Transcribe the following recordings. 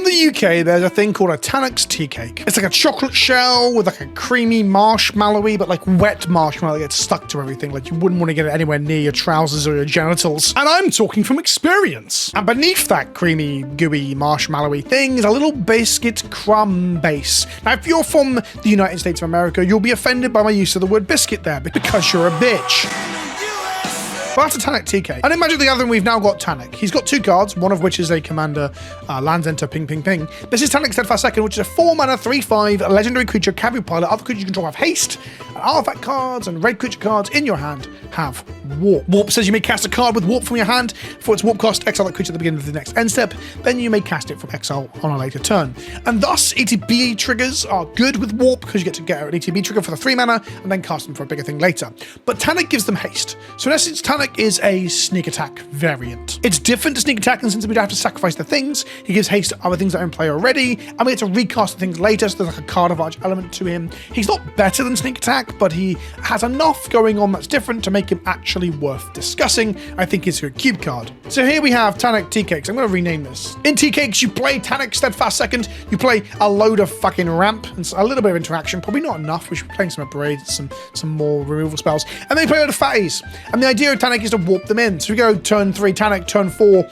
the UK, there's a thing called a Tannuk's tea cake. It's like a chocolate shell with like a creamy marshmallowy, but like wet marshmallow that gets stuck to everything. Like you wouldn't want to get it anywhere near your trousers or your genitals. And I'm talking from experience. And beneath that creamy, gooey, marshmallowy thing is a little biscuit crumb base. Now, if you're from the United States of America, you'll be offended by my use of the word biscuit there because you're a bitch. Well, that's a Tannuk tea cake. And in Magic the Gathering, we've now got Tannuk. He's got 2 cards, one of which is a commander, lands, enter, ping, ping, ping. This is Tannuk Steadfast Second, which is a 4-mana, 3/5 legendary creature, cavalry pilot. Other creatures you control have haste, and artifact cards and red creature cards in your hand have warp. Warp says you may cast a card with warp from your hand. For its warp cost, exile that creature at the beginning of the next end step. Then you may cast it from exile on a later turn. And thus, ETB triggers are good with warp because you get to get an ETB trigger for the 3 mana and then cast them for a bigger thing later. But Tannuk gives them haste. So in essence, Tannuk is a sneak attack variant. It's different to sneak attack in the sense that we don't have to sacrifice the things. He gives haste to other things that are in play already, and we get to recast the things later, so there's like a card advantage element to him. He's not better than sneak attack, but he has enough going on that's different to make him actually worth discussing. I think he's a cube card. So here we have Tannuk Tea Cakes. I'm going to rename this. In Tea Cakes, you play Tannuk Steadfast Second, you play a load of fucking ramp, and a little bit of interaction, probably not enough. We should be playing some upgrades, some more removal spells, and then you play a load of fatties. And the idea of Tannuk is to warp them in. So we go turn 3 Tannuk, turn 4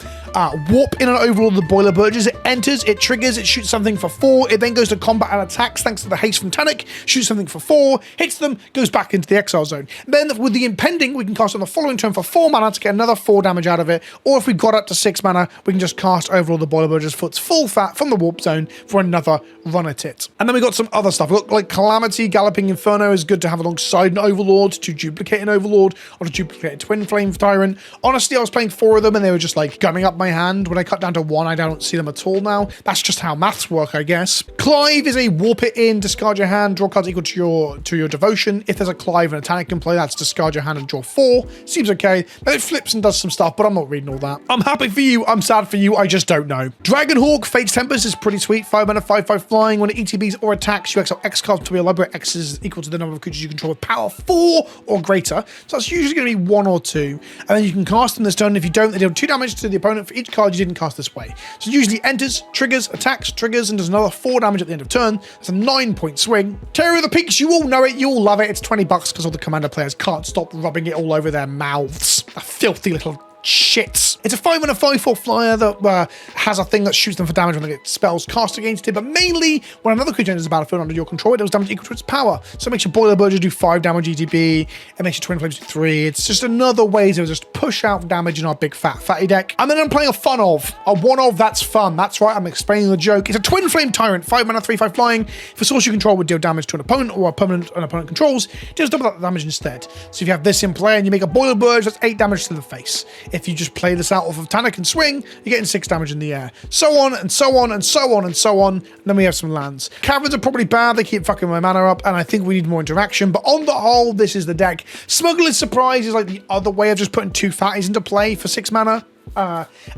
warp in and overlord the boiler burgers. It enters, it triggers, it shoots something for 4, it then goes to combat and attacks thanks to the haste from Tannuk, shoots something for 4, hits them, goes back into the exile zone. Then with the impending, we can cast on the following turn for 4 mana to get another 4 damage out of it, or if we got up to 6 mana, we can just cast overlord the boiler burgers for its full fat from the warp zone for another run at it. And then we got some other stuff. Look, like Calamity, Galloping Inferno is good to have alongside an overlord to duplicate an overlord or to duplicate a twin flame tyrant. Honestly, I was playing 4 of them and they were just like gunning up my hand. When I cut down to 1, I don't see them at all now. That's just how maths work, I guess. Clive is a warp it in, discard your hand, draw cards equal to your devotion. If there's a Clive and a Tannuk in play, that's discard your hand and draw 4. Seems okay. Then it flips and does some stuff, but I'm not reading all that. I'm happy for you, I'm sad for you, I just don't know. Dragonhawk, Fate's Tempest is pretty sweet. 5 mana, 5/5 flying. When it ETBs or attacks, you exile X cards to your library. X is equal to the number of creatures you control with power 4 or greater. So that's usually going to be 1 or 2. And then you can cast them this turn. If you don't, they deal 2 damage to the opponent for each card you didn't cast this way. So it usually enters, triggers, attacks, triggers, and does another 4 damage at the end of turn. That's a 9-point swing. Terror of the Peaks, you all know it, you all love it. It's $20 because all the commander players can't stop rubbing it all over their mouths. A filthy little shits. It's a 5 and a 5/4 flyer that has a thing that shoots them for damage when they get spells cast against it, but mainly when another creature enters the battlefield under your control, it does damage equal to its power. So it makes your boiler burger do 5 damage ETB, it makes your twin flames do 3. It's just another way to just push out damage in our big fatty deck. And then I'm playing a one of that's fun. That's right, I'm explaining the joke. It's a twin flame tyrant, 5 mana, 3/5 flying. If a source you control would deal damage to an opponent or a permanent an opponent controls, it does double that damage instead. So if you have this in play and you make a boiler burge, that's 8 damage to the face. If you just play this out off of Tannuk and swing, you're getting 6 damage in the air. So on and so on and so on and so on. And then we have some lands. Caverns are probably bad, they keep fucking my mana up, and I think we need more interaction, but on the whole, this is the deck. Smuggler's Surprise is like the other way of just putting 2 fatties into play for 6 mana.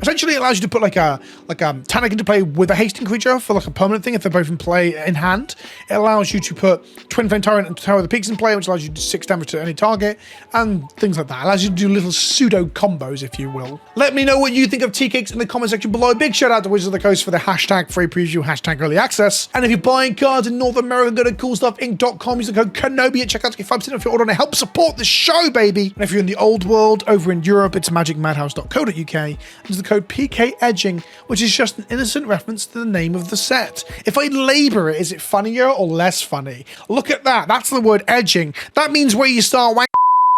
Essentially, it allows you to put like a Tannuk into play with a hasting creature for like a permanent thing if they're both in play in hand. It allows you to put Twin Flame Tyrant and Tower of the Peaks in play, which allows you to do 6 damage to any target and things like that. It allows you to do little pseudo combos, if you will. Let me know what you think of tea cakes in the comment section below. Big shout out to Wizards of the Coast for the hashtag free preview, hashtag early access. And if you're buying cards in North America, go to coolstuffinc.com. Use the code KENOBI at checkout to get 5% off your order and help support the show, baby. And if you're in the old world, over in Europe, it's magicmadhouse.co.uk. Use the code PK Edging, which is just an innocent reference to the name of the set. If I labour it, is it funnier or less funny? Look at that. That's the word edging. That means where you start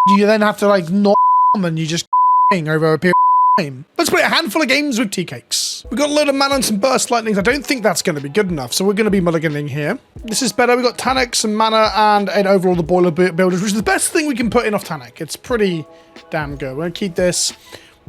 you then have to like not and you just over a period of time. Let's play a handful of games with tea cakes. We've got a load of mana and some burst lightnings. I don't think that's going to be good enough, so we're going to be mulliganing here. This is better. We've got Tannuk, some mana, and an overall the boiler builders, which is the best thing we can put in off Tannuk. It's pretty damn good. We're going to keep this.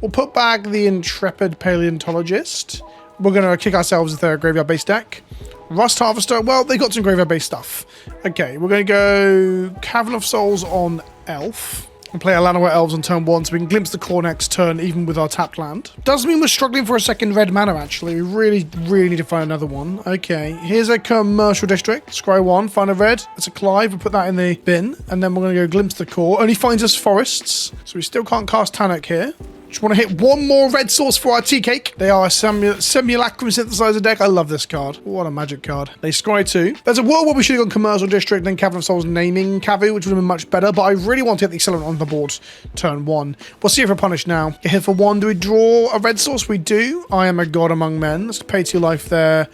We'll put back the Intrepid Paleontologist. We're going to kick ourselves with their graveyard-based deck. Rust Harvester, well, they got some graveyard-based stuff. Okay, we're going to go Cavern of Souls on Elf. And play Llanowar Elves on turn 1 so we can glimpse the core next turn even with our tapped land. Does mean we're struggling for a second red mana, actually. We really need to find another one. Okay, here's a commercial district. Scry 1, find a red. That's a Clive. We'll put that in the bin. And then we're going to go glimpse the core. Only finds us forests. So we still can't cast Tannuk here. Just want to hit one more red source for our tea cake. They are a simulacrum synthesizer deck. I love this card. What a magic card. They scry 2. There's a world where we should have gone Commercial District, then Cavern of Souls naming Cavu, which would have been much better, but I really want to get the Accelerant on the board turn 1. We'll see if we're punished now. Get hit for 1. Do we draw a red source? We do. I am a god among men. Let's pay 2 life there.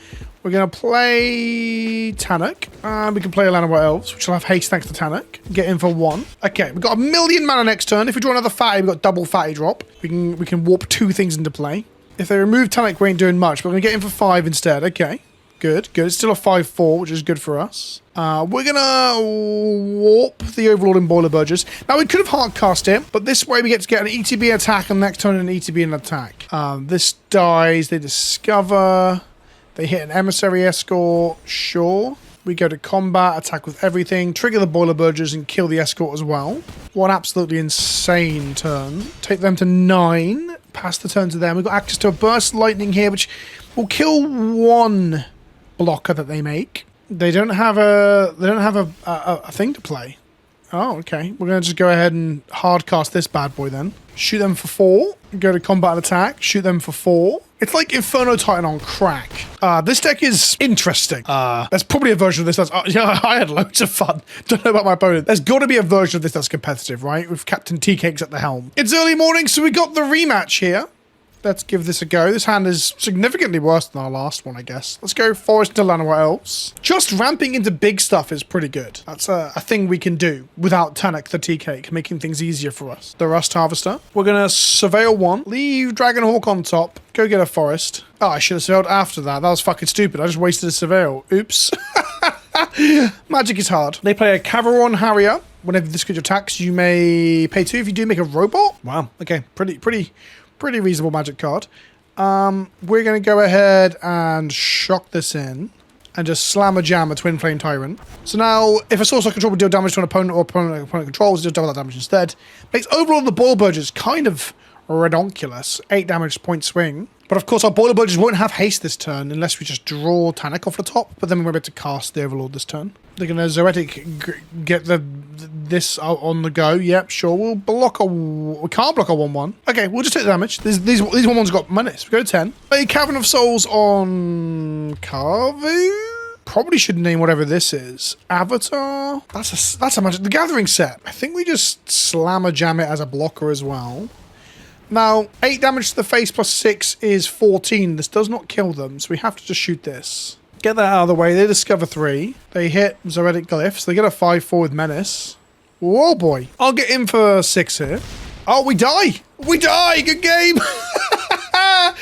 We're going to play Tannuk. We can play Llanowar Elves, which will have haste thanks to Tannuk. Get in for 1. Okay, we've got 1,000,000 mana next turn. If we draw another fatty, we've got double fatty drop. We can warp 2 things into play. If they remove Tannuk, we ain't doing much, but we're going to get in for 5 instead. Okay, good. It's still a 5/4, which is good for us. We're going to warp the Overlord and Boiler Burgers. Now, we could have hard cast it, but this way we get to get an ETB attack and next turn an ETB and attack. This dies, they discover... They hit an Emissary Escort, sure. We go to combat, attack with everything, trigger the Boiler Burgers, and kill the Escort as well. One absolutely insane turn. Take them to 9, pass the turn to them. We've got access to a Burst Lightning here, which will kill 1 blocker that they make. They don't have a thing to play. Oh, okay. We're going to just go ahead and hard cast this bad boy then. Shoot them for 4. Go to combat and attack. Shoot them for 4. It's like Inferno Titan on crack. This deck is interesting. There's probably a version of this that's... yeah, I had loads of fun. Don't know about my opponent. There's got to be a version of this that's competitive, right? With Captain Tea Cakes at the helm. It's early morning, so we got the rematch here. Let's give this a go. This hand is significantly worse than our last one, I guess. Let's go Forest to Llanowar Elves. Just ramping into big stuff is pretty good. That's a thing we can do without Tannuk the Tea Cake, making things easier for us. The Rust Harvester. We're going to Surveil 1. Leave Dragonhawk on top. Go get a Forest. Oh, I should have surveilled after that. That was fucking stupid. I just wasted a Surveil. Oops. Magic is hard. They play a Cavaron Harrier. Whenever this creature attacks, you may pay 2 if you do make a robot. Wow. Okay. Pretty reasonable magic card. We're going to go ahead and shock this in and just slam a jam a Twin Flame Tyrant. So now, if a source I control would deal damage to an opponent or opponent controls, just double that damage instead. Makes overall the Boiler Burgers kind of redonkulous. 8 damage point swing. But of course, our Boiler Burgers won't have haste this turn unless we just draw Tannuk off the top. But then we're able to cast the Overlord this turn. They're going to Zoetic get this on the go. Yep, sure. We'll block we can't block a 1/1. Okay, we'll just take the damage. These 1/1s got menace. We go to 10. A Cavern of Souls on Carvu. Probably should name whatever this is. Avatar. That's a magic. The Gathering set. I think we just slam a jam it as a blocker as well. Now, 8 damage to the face plus 6 is 14. This does not kill them, so we have to just shoot this. Get that out of the way. They discover 3. They hit Zoetic Glyphs. They get a 5/4 with Menace. Whoa, boy. I'll get in for 6 here. Oh, we die. We die. Good game.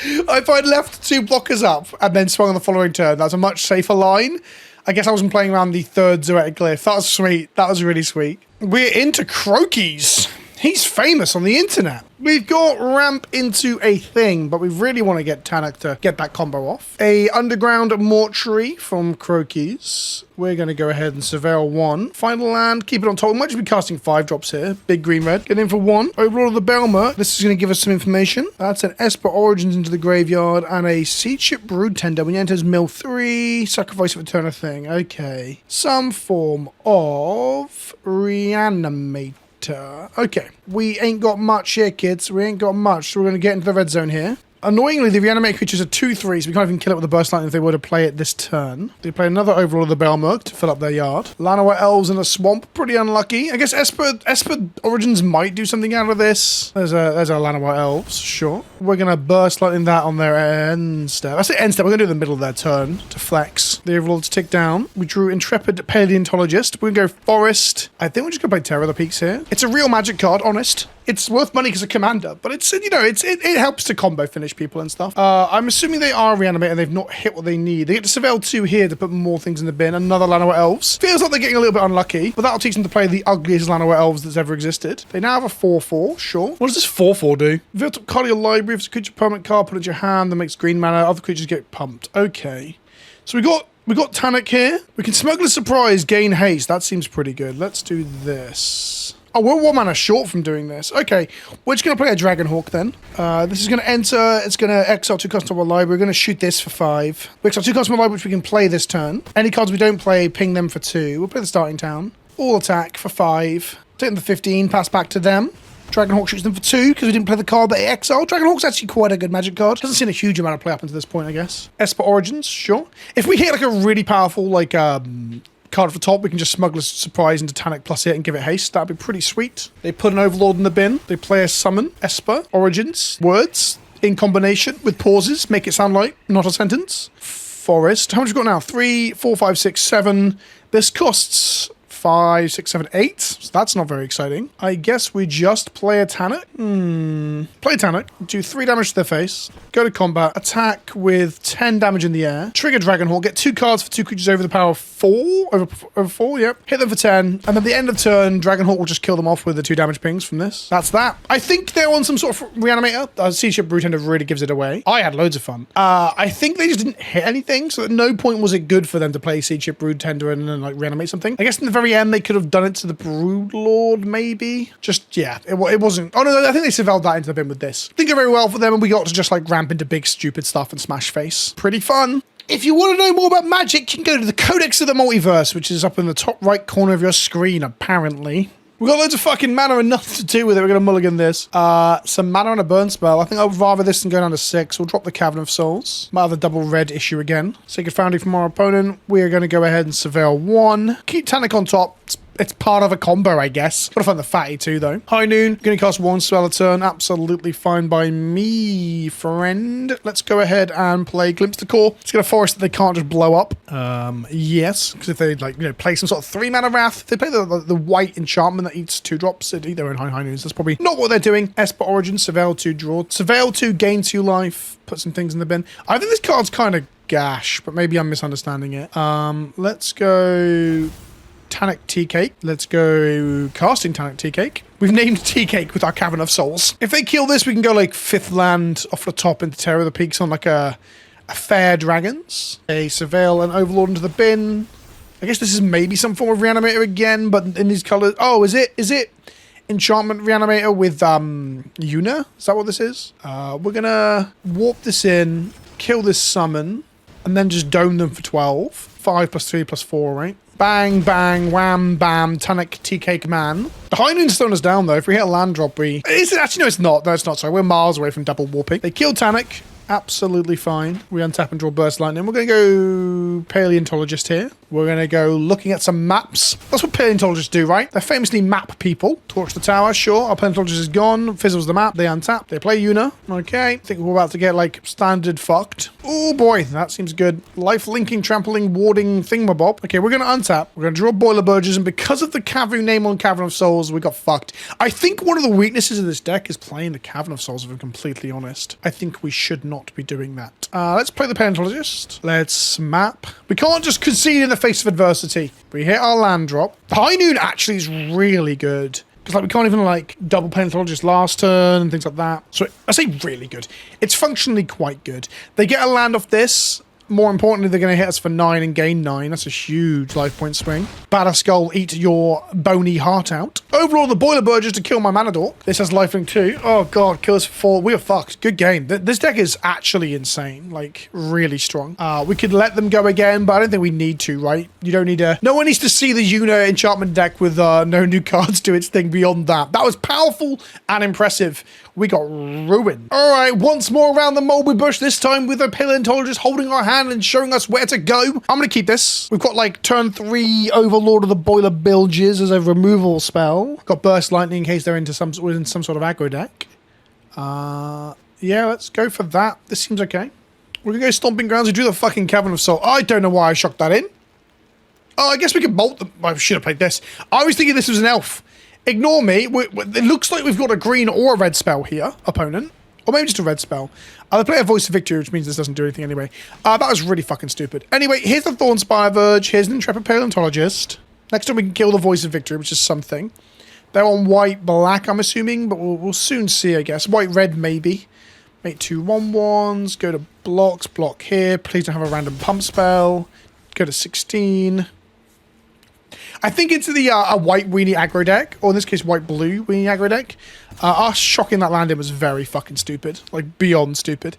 If I'd left 2 blockers up and then swung on the following turn, that's a much safer line. I guess I wasn't playing around the 3rd Zoetic Glyph. That was sweet. That was really sweet. We're into Croakies. He's famous on the internet. We've got ramp into a thing, but we really want to get Tannuk to get that combo off. A Underground Mortuary from Croakies. We're going to go ahead and Surveil 1. Final land, keep it on top. We might just be casting 5 drops here. Big green red. Get in for 1. Overlord of the Belmer. This is going to give us some information. That's an Esper Origins into the graveyard and a Seed Ship Brood Tender. When he enters mill 3, sacrifice for turn a thing. Okay. Some form of reanimate. Okay, we ain't got much here, kids. We ain't got much, so we're going to get into the red zone here. Annoyingly, the reanimate creatures are 2/3, so we can't even kill it with a burst lightning if they were to play it this turn. They play another Overlord of the Belmurk to fill up their yard. Llanowar Elves in a swamp, pretty unlucky. I guess Esper Origins might do something out of this. There's our Llanowar Elves, sure. We're going to burst lightning that on their end step. I say end step, we're going to do it in the middle of their turn to flex. The Overlords tick down. We drew Intrepid Paleontologist. We're going to go Forest. I think we're just going to play Terror of the Peaks here. It's a real magic card, honest. It's worth money because of commander, but it's, you know, it helps to combo finish people and stuff. I'm assuming they are reanimated and they've not hit what they need. They get to Surveil 2 here to put more things in the bin. Another Llanowar Elves. Feels like they're getting a little bit unlucky, but that'll teach them to play the ugliest Llanowar Elves that's ever existed. They now have a 4/4, sure. What does this 4/4 do? Reveal top card of your library. If it's a creature permanent card, put it in your hand that makes green mana. Other creatures get pumped. Okay. So we got Tannuk here. We can smuggle a surprise, gain haste. That seems pretty good. Let's do this. Oh, we're 1 mana short from doing this. Okay, we're just going to play a Dragonhawk then. This is going to enter. It's going to exile 2 cards from our library. We're going to shoot this for 5. We exile 2 cards from our library, which we can play this turn. Any cards we don't play, ping them for 2. We'll play the starting town. All attack for 5. Take them for 15. Pass back to them. Dragonhawk shoots them for 2 because we didn't play the card that it exiled. Dragonhawk's actually quite a good Magic card. Hasn't seen a huge amount of play up until this point, I guess. Esper Origins, sure. If we hit like a really powerful like card for top, we can just smuggle a surprise into Tannuk plus it and give it haste. That'd be pretty sweet. They put an Overlord in the bin. They play a summon, Esper Origins, words in combination with pauses, make it sound like not a sentence. Forest. How much have we got now? 3, 4, 5, 6, 7. This costs 5, 6, 7, 8. So that's not very exciting. I guess we just play a Tannuk. Play Tannuk. Do 3 damage to their face. Go to combat. Attack with 10 damage in the air. Trigger Dragonhawk. Get 2 cards for 2 creatures over the power of 4. Over 4, yep. Hit them for 10. And then at the end of turn, Dragonhawk will just kill them off with the 2 damage pings from this. That's that. I think they're on some sort of reanimator. Sea Ship Brood Tender really gives it away. I had loads of fun. I think they just didn't hit anything, so at no point was it good for them to play Sea Ship Brood Tender and then like reanimate something. I guess in the very end, they could have done it to the Broodlord, maybe. Just, yeah, it wasn't. Oh, no, I think they surveyed that into the bin with this. Didn't go very well for them, and we got to just, like, ramp into big, stupid stuff and smash face. Pretty fun. If you want to know more about Magic, you can go to the Codex of the Multiverse, which is up in the top right corner of your screen, apparently. We've got loads of fucking mana and nothing to do with it. We're going to mulligan this. Some mana and a burn spell. I think I would rather this than go down to 6. We'll drop the Cavern of Souls. Might have the double red issue again. Sacred Foundry from our opponent. We are going to go ahead and surveil 1. Keep Tannuk on top. It's part of a combo, I guess. Gotta find the fatty too, though. High Noon. Gonna cast 1 spell a turn. Absolutely fine by me, friend. Let's go ahead and play Glimpse the Core. It's gonna force that they can't just blow up. Yes. Because if they, like, you know, play some sort of 3-mana Wrath, if they play the white enchantment that eats 2 drops, it'd eat their own High Noons. That's probably not what they're doing. Esper Origin, Surveil 2, draw. Surveil 2, gain 2 life. Put some things in the bin. I think this card's kind of gash, but maybe I'm misunderstanding it. Let's go Tannuk Tea Cake. Let's go casting Tannuk Tea Cake. We've named Tea Cake with our Cavern of Souls. If they kill this, we can go like 5th land off the top into Terror of the Peaks on like a Fair Dragons. A Surveil and Overlord into the bin. I guess this is maybe some form of Reanimator again, but in these colors. Oh, is it Enchantment Reanimator with Yuna? Is that what this is? We're gonna warp this in, kill this summon, and then just dome them for 12. 5 plus 3 plus 4, right? Bang, bang, wham, bam, Tannuk Tea Cake Man. The High Noon's slowing us down, though. If we hit a land drop, Is it? Actually, no, it's not. No, it's not. Sorry, we're miles away from double warping. They killed Tannuk. Absolutely fine. We untap and draw Burst Lightning. We're going to go Paleontologist here. We're going to go looking at some maps. That's what paleontologists do, right? They're famously map people. Torch the tower, sure. Our paleontologist is gone. Fizzles the map. They untap. They play Yuna. Okay. I think we're about to get, like, standard fucked. Oh, boy. That seems good. Life linking, trampling, warding, thingamabob. Okay, we're going to untap. We're going to draw Boiler Burgers, and because of the Cavu name on Cavern of Souls, we got fucked. I think one of the weaknesses of this deck is playing the Cavern of Souls, if I'm completely honest. I think we should not be doing that. Let's play the Paleontologist. Let's map. We can't just concede in the face of adversity. We hit our land drop. The High Noon actually is really good. Because like we can't even like double Paleontologist last turn and things like that. So I say really good. It's functionally quite good. They get a land off this. More importantly, they're going to hit us for 9 and gain 9. That's a huge life point swing. Batter Skull, eat your bony heart out. Overall, the Boiler Burgers to kill my Mana Dork. This has lifelink too. Oh god, kill us for 4. We are fucked. Good game. This deck is actually insane. Like, really strong. We could let them go again, but I don't think we need to, right? You don't need to... No one needs to see the Yuna enchantment deck with no new cards do its thing beyond that. That was powerful and impressive. We got ruined. All right, once more around the mulberry bush, this time with a paleontologist holding our hand and showing us where to go. I'm going to keep this. We've got like turn 3 Overlord of the Boiler Bilges as a removal spell. Got Burst Lightning in case they're into some sort of aggro deck. Yeah, let's go for that. This seems okay. We're going to go Stomping Grounds and do the fucking Cavern of Soul. I don't know why I shocked that in. Oh, I guess we can bolt them. I should have played this. I was thinking this was an elf. Ignore me. It looks like we've got a green or a red spell here, opponent. Or maybe just a red spell. They play a Voice of Victory, which means this doesn't do anything anyway. That was really fucking stupid. Anyway, here's the Thornspire Verge. Here's an Intrepid Paleontologist. Next time we can kill the Voice of Victory, which is something. They're on white-black, I'm assuming, but we'll soon see, I guess. White-red, maybe. Make 2 1/1s. Go to blocks. Block here. Please don't have a random pump spell. Go to 16. I think into the a white weenie aggro deck, or in this case white-blue weenie aggro deck. Us shocking that land in was very fucking stupid. Like, beyond stupid.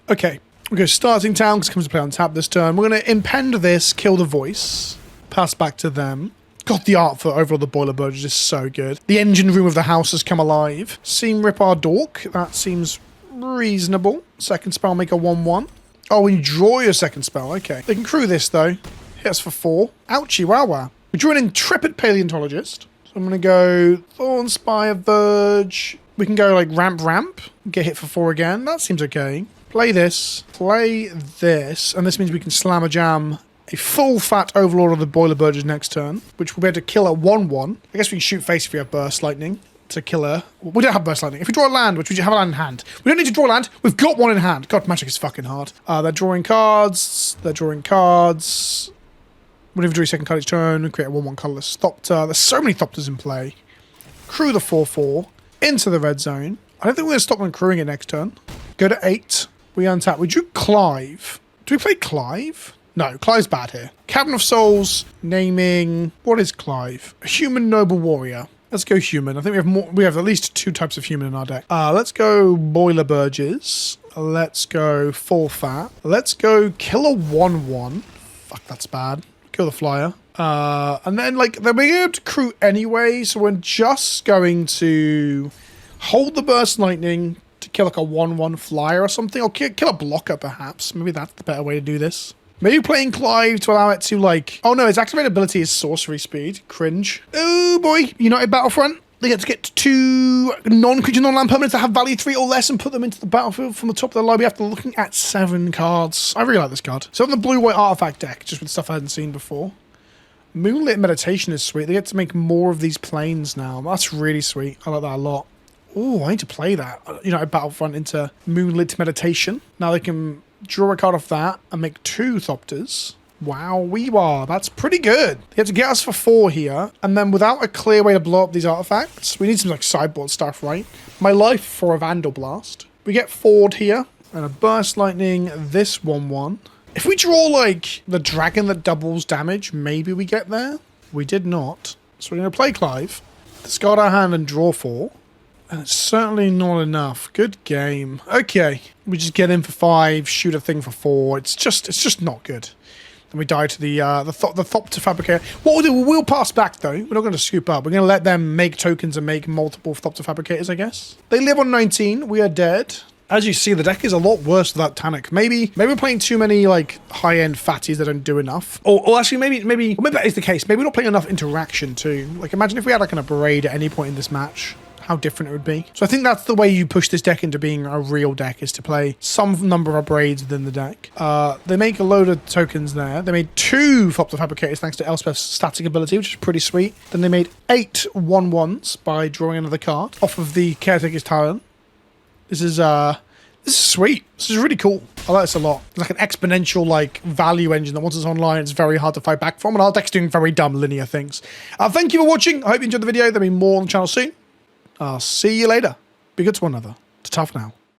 Okay, we go starting town, because it comes to play on tap this turn. We're going to impend this, kill the Voice, pass back to them. God, the art for overall the boiler burgers is so good. The engine room of the house has come alive. Seam rip our dork. That seems reasonable. Second spell, make a 1-1. Oh, when you draw your second spell. Okay. They can crew this, though. Hit us for 4. Ouchie, wow, wow. We drew an intrepid paleontologist. So I'm going to go Thorn Spire Verge. We can go like ramp. Get hit for 4 again. That seems okay. Play this. Play this. And this means we can slam a jam a full fat Overlord of the Boiler Burgers next turn, which we'll be able to kill a 1-1. I guess we can shoot face if we have Burst Lightning to kill her. We don't have Burst Lightning. If we draw a land, which we have a land in hand. We don't need to draw land. We've got one in hand. God, Magic is fucking hard. They're drawing cards. Whenever we draw a second card each turn, we create a 1-1 colorless Thopter. There's so many Thopters in play. Crew the 4-4 into the red zone. I don't think we're going to stop them crewing it next turn. Go to 8. We untap. We drew Clive. Do we play Clive? No, Clive's bad here. Cavern of Souls, naming... What is Clive? A human noble warrior. Let's go human. I think we have more. We have at least 2 types of human in our deck. Let's go Boiler Burgers. Let's go full fat. Let's go kill a 1-1. Fuck, that's bad. Kill the flyer. And then, like, they're being able to crew anyway, so we're just going to hold the Burst Lightning to kill, like, a 1-1 flyer or something. Or kill a blocker, perhaps. Maybe that's the better way to do this. Maybe playing Clive to allow it to, like... Oh, no, its activated ability is sorcery speed. Cringe. Oh, boy. United Battlefront. They get to get 2 non-creature, non-land permanents that have value 3 or less and put them into the battlefield from the top of the library after looking at 7 cards. I really like this card. So on the blue-white artifact deck, just with stuff I hadn't seen before. Moonlit Meditation is sweet. They get to make more of these planes now. That's really sweet. I like that a lot. Oh, I need to play that. United Battlefront into Moonlit Meditation. Now they can... draw a card off that and make 2 Thopters. Wow, weewah. That's pretty good. They have to get us for 4 here. And then without a clear way to blow up these artifacts, we need some like sideboard stuff, right? My life for a Vandal Blast. We get Ford here. And a Burst Lightning, this 1-1. If we draw like the dragon that doubles damage, maybe we get there. We did not. So we're going to play Clive. Discard our hand and draw 4. And it's certainly not enough. Good game. Okay. We just get in for 5, shoot a thing for 4. It's just not good. Then we die to the Thopter Fabricator. What we'll do, we'll pass back though. We're not going to scoop up. We're going to let them make tokens and make multiple Thopter Fabricators, I guess. They live on 19. We are dead. As you see, the deck is a lot worse without Tannuk. Maybe we're playing too many like high-end fatties that don't do enough. Or actually, maybe that is the case. Maybe we're not playing enough interaction too. Like imagine if we had like an Abrade at any point in this match. How different it would be. So I think that's the way you push this deck into being a real deck, is to play some number of braids within the deck. They make a load of tokens there. They made 2 Thopter Fabricators thanks to Elspeth's static ability, which is pretty sweet. Then they made 8 1-1s by drawing another card off of the Caretaker's Talon. This is sweet. This is really cool. I like this a lot. It's like an exponential like value engine that once it's online, it's very hard to fight back from. And our deck's doing very dumb linear things. Thank you for watching. I hope you enjoyed the video. There'll be more on the channel soon. I'll see you later. Be good to one another. It's tough now.